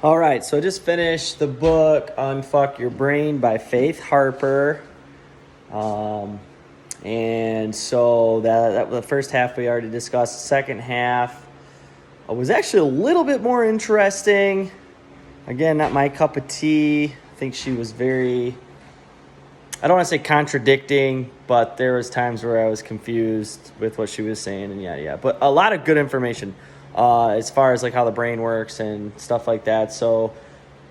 All right, so I just finished the book Unfuck Your Brain by Faith Harper. And so that the first half we already discussed. The second half was actually a little bit more interesting. Again, not my cup of tea. I think she was very, I don't want to say contradicting, but there was times where I was confused with what she was saying and yada yada. But a lot of good information as far as like how the brain works and stuff like that. So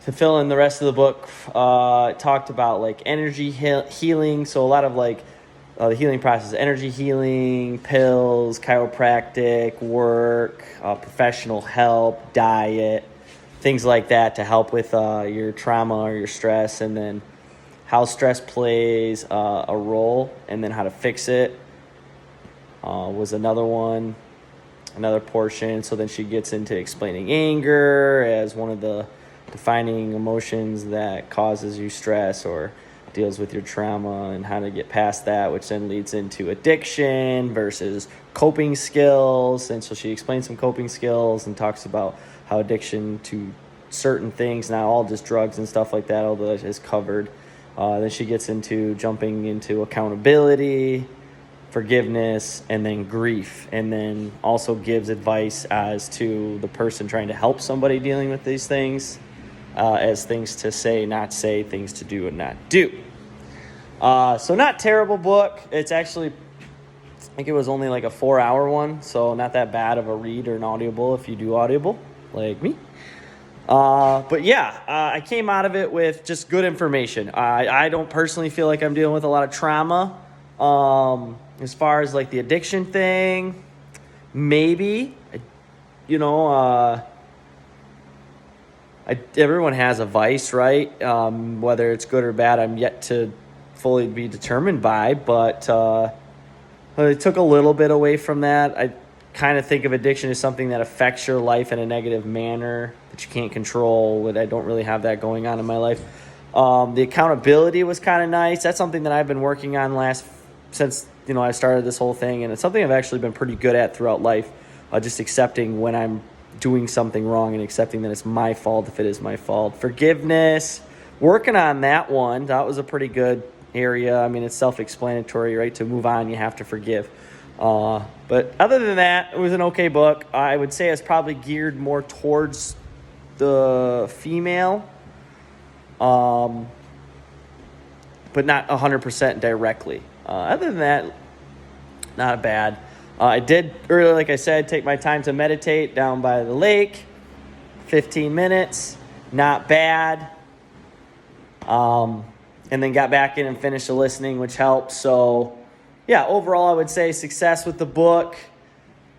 to fill in the rest of the book, it talked about like energy healing. So a lot of like the healing process, energy healing, pills, chiropractic work, professional help, diet, things like that to help with your trauma or your stress, and then how stress plays a role, and then how to fix it was another portion. So then she gets into explaining anger as one of the defining emotions that causes you stress or deals with your trauma, and how to get past that, which then leads into addiction versus coping skills. And so she explains some coping skills and talks about how addiction to certain things, not all just drugs and stuff like that, although that is covered. Then she gets into jumping into accountability, forgiveness, and then grief, and then also gives advice as to the person trying to help somebody dealing with these things, as things to say, not say, things to do and not do. So not terrible book. It's actually, I think it was only like a 4-hour one, so not that bad of a read or an audible if you do audible like me. But yeah, I came out of it with just good information. I don't personally feel like I'm dealing with a lot of trauma. As far as like the addiction thing, maybe, everyone has a vice, right? Whether it's good or bad, I'm yet to fully be determined by, but it took a little bit away from that. I kind of think of addiction as something that affects your life in a negative manner that you can't control. I don't really have that going on in my life. The accountability was kind of nice. That's something that I've been working on since I started this whole thing, and it's something I've actually been pretty good at throughout life. Just accepting when I'm doing something wrong and accepting that it's my fault if it is my fault. Forgiveness, working on that one. That was a pretty good area. I mean, it's self-explanatory, right? To move on, you have to forgive. But other than that, it was an okay book. I would say it's probably geared more towards the female, but not 100% directly. Other than that, not bad. I did earlier, like I said, take my time to meditate down by the lake, 15 minutes, not bad. And then got back in and finished the listening, which helped. So yeah, overall, I would say success with the book.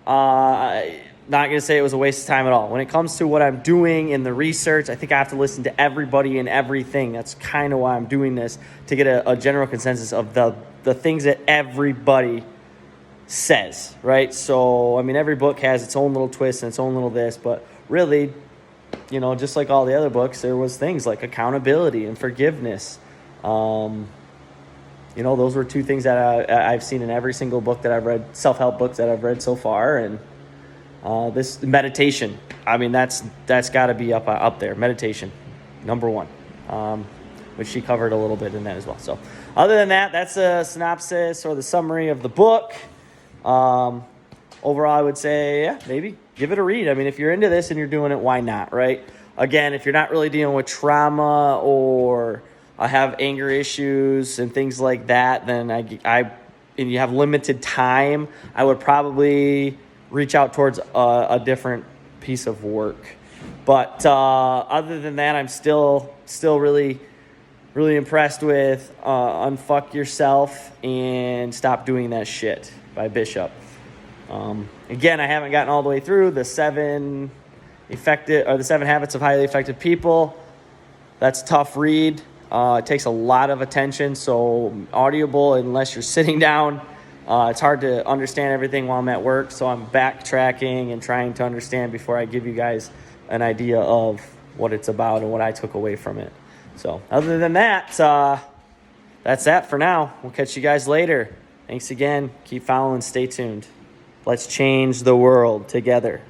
Not going to say it was a waste of time at all. When it comes to what I'm doing in the research, I think I have to listen to everybody and everything. That's kind of why I'm doing this, to get a general consensus of the things that everybody says, right? So, I mean, every book has its own little twist and its own little this, but really, just like all the other books, there was things like accountability and forgiveness. Those were two things that I've seen in every single book that I've read, self-help books that I've read so far. And this meditation, I mean, that's got to be up there. Meditation, number one, which she covered a little bit in that as well. So other than that, that's a synopsis or the summary of the book. Overall, I would say, yeah, maybe give it a read. I mean, if you're into this and you're doing it, why not, right? Again, if you're not really dealing with trauma or have anger issues and things like that, then and you have limited time, I would probably reach out towards a different piece of work. But other than that, I'm still really, really impressed with Unfuck Yourself and Stop Doing That Shit by Bishop. Again, I haven't gotten all the way through the 7 Habits of Highly Effective People. That's a tough read. It takes a lot of attention, so audible, unless you're sitting down, it's hard to understand everything while I'm at work, so I'm backtracking and trying to understand before I give you guys an idea of what it's about and what I took away from it. So other than that, that's that for now. We'll catch you guys later. Thanks again. Keep following. Stay tuned. Let's change the world together.